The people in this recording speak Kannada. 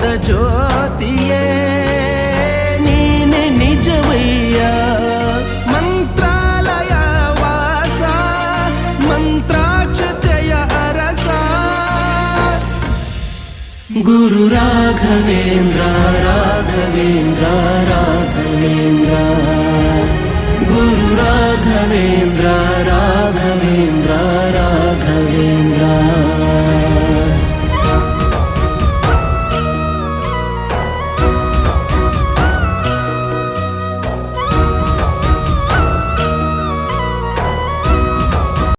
ಜ್ಞಾನದ ಜ್ಯೋತಿಯೇ ನೀನೆ ನಿಜವಯ್ಯ. ಮಂತ್ರಾಲಯ ವಾಸ ಮಂತ್ರಾಕ್ಷತೆಯ ಅರಸ ಗುರು ರಾಘವೇಂದ್ರ ರಾಘವೇಂದ್ರ ರಾಘವೇಂದ್ರ ಗುರು ರಾಘವೇಂದ್ರ ರಾಘವೇಂದ್ರ